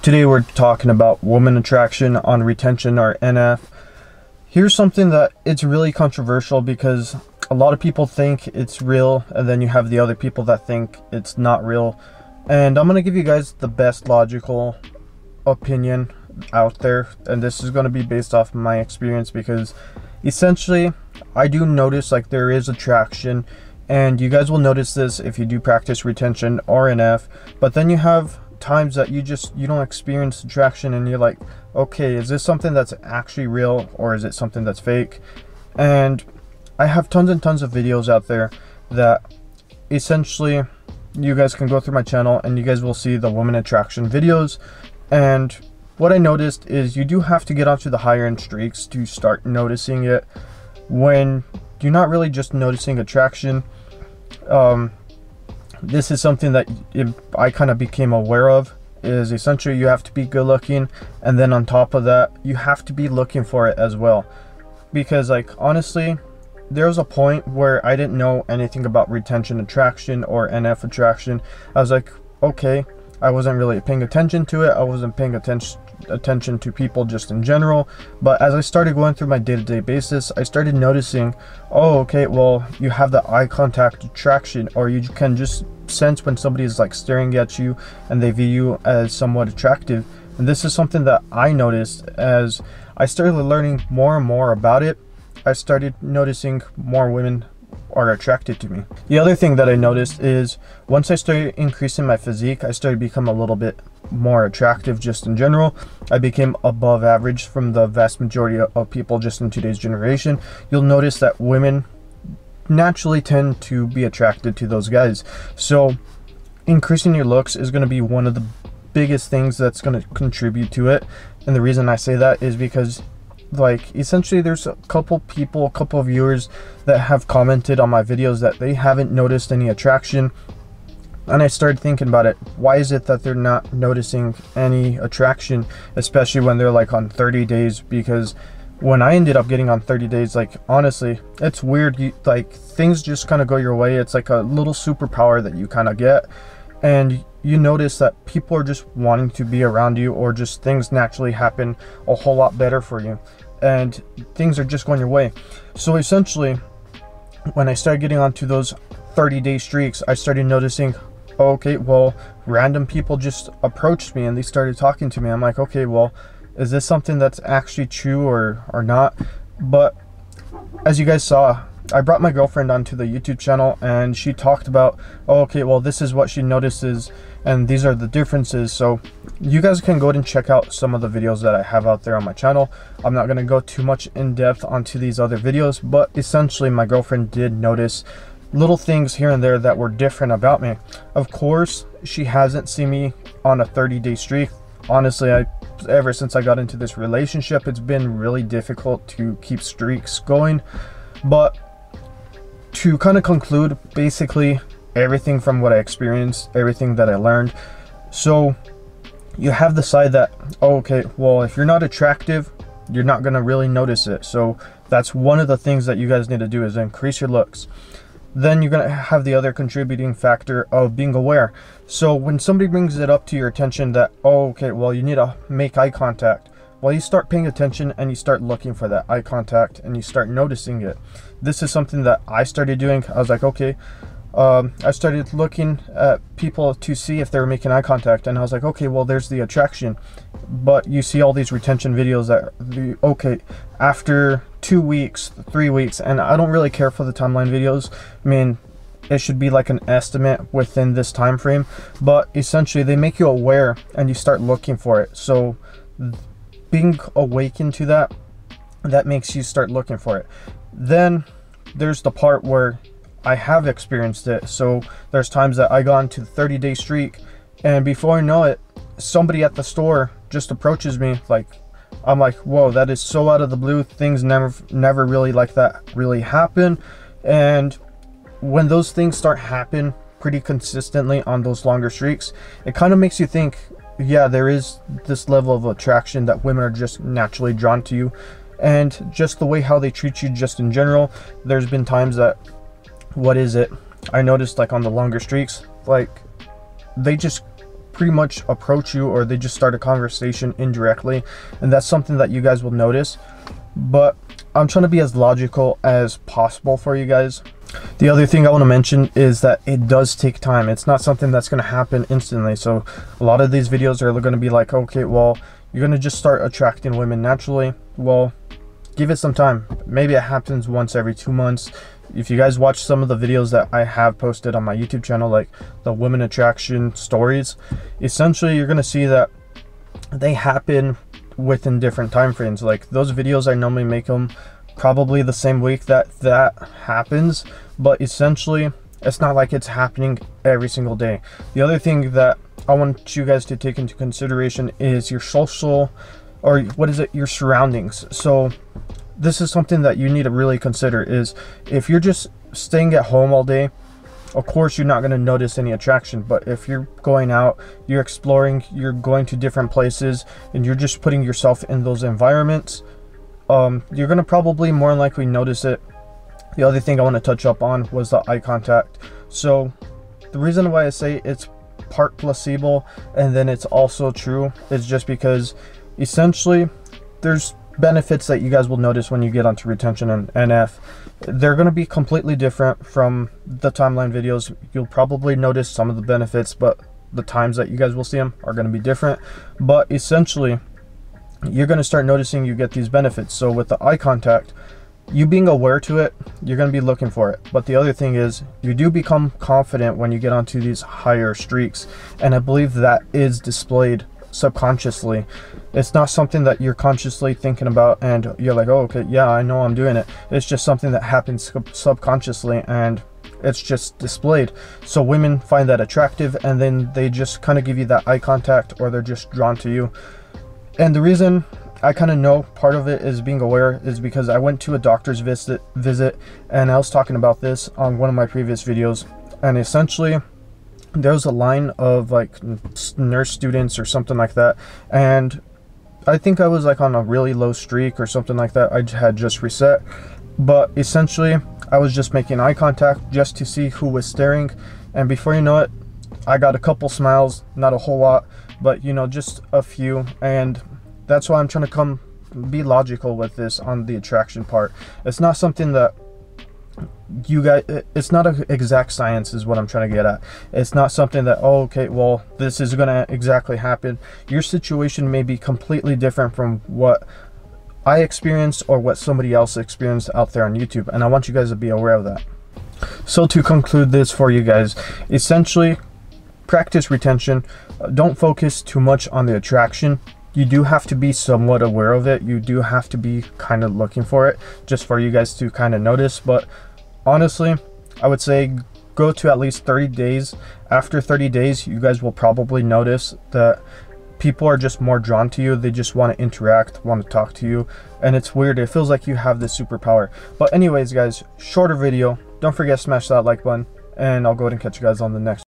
Today we're talking about woman attraction on retention, or NF. Here's something that it's really controversial because a lot of people think it's real, and then you have the other people that think it's not real. And I'm going to give you guys the best logical opinion out there, and this is going to be based off my experience, because essentially I do notice like there is attraction, and you guys will notice this if you do practice retention or NF. But then you have times that you don't experience attraction, and you're like, okay, is this something that's actually real or is it something that's fake? And I have tons and tons of videos out there that essentially you guys can go through my channel and you guys will see the woman attraction videos. And what I noticed is you do have to get onto the higher end streaks to start noticing it. When you're not really just noticing attraction, this is something that I kind of became aware of, is essentially you have to be good looking, and then on top of that you have to be looking for it as well. Because like honestly, there was a point where I didn't know anything about retention attraction or NF attraction. I was like, okay, I wasn't really paying attention to it. I wasn't paying attention to people just in general. But as I started going through my day-to-day basis, I started noticing, oh, okay, well, you have the eye contact attraction, or you can just sense when somebody is like staring at you and they view you as somewhat attractive. And this is something that I noticed as I started learning more and more about it. I started noticing more women are attracted to me. The other thing that I noticed is once I started increasing my physique, I started becoming a little bit more attractive just in general. I became above average from the vast majority of people just in today's generation. You'll notice that women naturally tend to be attracted to those guys. So increasing your looks is going to be one of the biggest things that's going to contribute to it. And the reason I say that is because like essentially there's a couple of viewers that have commented on my videos that they haven't noticed any attraction. And I started thinking about it. Why is it that they're not noticing any attraction, especially when they're like on 30 days? Because when I ended up getting on 30 days, like honestly, it's weird. Like things just kind of go your way. It's like a little superpower that you kind of get, and you notice that people are just wanting to be around you, or just things naturally happen a whole lot better for you, and things are just going your way. So essentially, when I started getting onto those 30-day streaks, I started noticing, okay, well, random people just approached me and they started talking to me. I'm like, okay, well, is this something that's actually true or not? But as you guys saw, I brought my girlfriend onto the YouTube channel, and she talked about, oh, okay, well, this is what she notices and these are the differences. So you guys can go ahead and check out some of the videos that I have out there on my channel. I'm not going to go too much in depth onto these other videos, but essentially my girlfriend did notice little things here and there that were different about me. Of course, she hasn't seen me on a 30-day streak. Honestly, ever since I got into this relationship, it's been really difficult to keep streaks going. But to kind of conclude, basically everything from what I experienced, everything that I learned. So you have the side that, oh, okay, well, if you're not attractive, you're not going to really notice it. So that's one of the things that you guys need to do, is increase your looks. Then you're going to have the other contributing factor of being aware. So when somebody brings it up to your attention that, oh, okay, well, you need to make eye contact, well, you start paying attention and you start looking for that eye contact and you start noticing it. This is something that I started doing. I was like, okay, I started looking at people to see if they were making eye contact, and I was like, okay, well, there's the attraction. But you see all these retention videos that, okay, after 2 weeks, 3 weeks, and I don't really care for the timeline videos. I mean, it should be like an estimate within this time frame, but essentially they make you aware and you start looking for it. So being awakened to that, that makes you start looking for it. Then there's the part where I have experienced it. So there's times that I got into the 30-day streak, and before I know it, somebody at the store just approaches me. Like, I'm like, whoa, that is so out of the blue. Things never really like that really happen. And when those things start happen pretty consistently on those longer streaks, it kind of makes you think, yeah, there is this level of attraction that women are just naturally drawn to you. And just the way how they treat you just in general, there's been times that, what is it, I noticed like on the longer streaks, like they just pretty much approach you, or they just start a conversation indirectly, and that's something that you guys will notice. But I'm trying to be as logical as possible for you guys. The other thing I want to mention is that it does take time. It's not something that's going to happen instantly. So a lot of these videos are going to be like, okay, well, you're going to just start attracting women naturally. Well, give it some time. Maybe it happens once every 2 months. If you guys watch some of the videos that I have posted on my YouTube channel, like the women attraction stories, essentially you're going to see that they happen within different time frames. Like those videos, I normally make them probably the same week that happens, but essentially it's not like it's happening every single day. The other thing that I want you guys to take into consideration is your social, or what is it, your surroundings. So this is something that you need to really consider, is if you're just staying at home all day, of course you're not going to notice any attraction. But if you're going out, you're exploring, you're going to different places, and you're just putting yourself in those environments, you're going to probably more likely notice it. The other thing I want to touch up on was the eye contact. So the reason why I say it's part placebo and then it's also true is just because essentially there's benefits that you guys will notice when you get onto retention and NF. They're going to be completely different from the timeline videos. You'll probably notice some of the benefits, but the times that you guys will see them are going to be different. But essentially you're going to start noticing you get these benefits. So with the eye contact, you being aware to it, you're going to be looking for it. But the other thing is, you do become confident when you get onto these higher streaks, and I believe that is displayed subconsciously. It's not something that you're consciously thinking about and you're like, oh, okay, yeah, I know I'm doing it. It's just something that happens subconsciously, and it's just displayed. So women find that attractive, and then they just kind of give you that eye contact, or they're just drawn to you. And the reason I kind of know part of it is being aware is because I went to a doctor's visit, and I was talking about this on one of my previous videos, and essentially there was a line of like nurse students or something like that, and I think I was like on a really low streak or something like that. I had just reset, but essentially I was just making eye contact just to see who was staring, and before you know it, I got a couple smiles, not a whole lot, but you know, just a few. And that's why I'm trying to be logical with this on the attraction part. It's not something that you guys, it's not an exact science is what I'm trying to get at. It's not something that, oh, okay, well, this is gonna exactly happen. Your situation may be completely different from what I experienced or what somebody else experienced out there on YouTube, and I want you guys to be aware of that. So to conclude this for you guys, essentially practice retention. Don't focus too much on the attraction. You do have to be somewhat aware of it. You do have to be kind of looking for it, just for you guys to kind of notice. But honestly, I would say go to at least 30 days. After 30 days, you guys will probably notice that people are just more drawn to you. They just want to interact, want to talk to you, and it's weird. It feels like you have this superpower. But anyways, guys, shorter video. Don't forget to smash that like button, and I'll go ahead and catch you guys on the next one.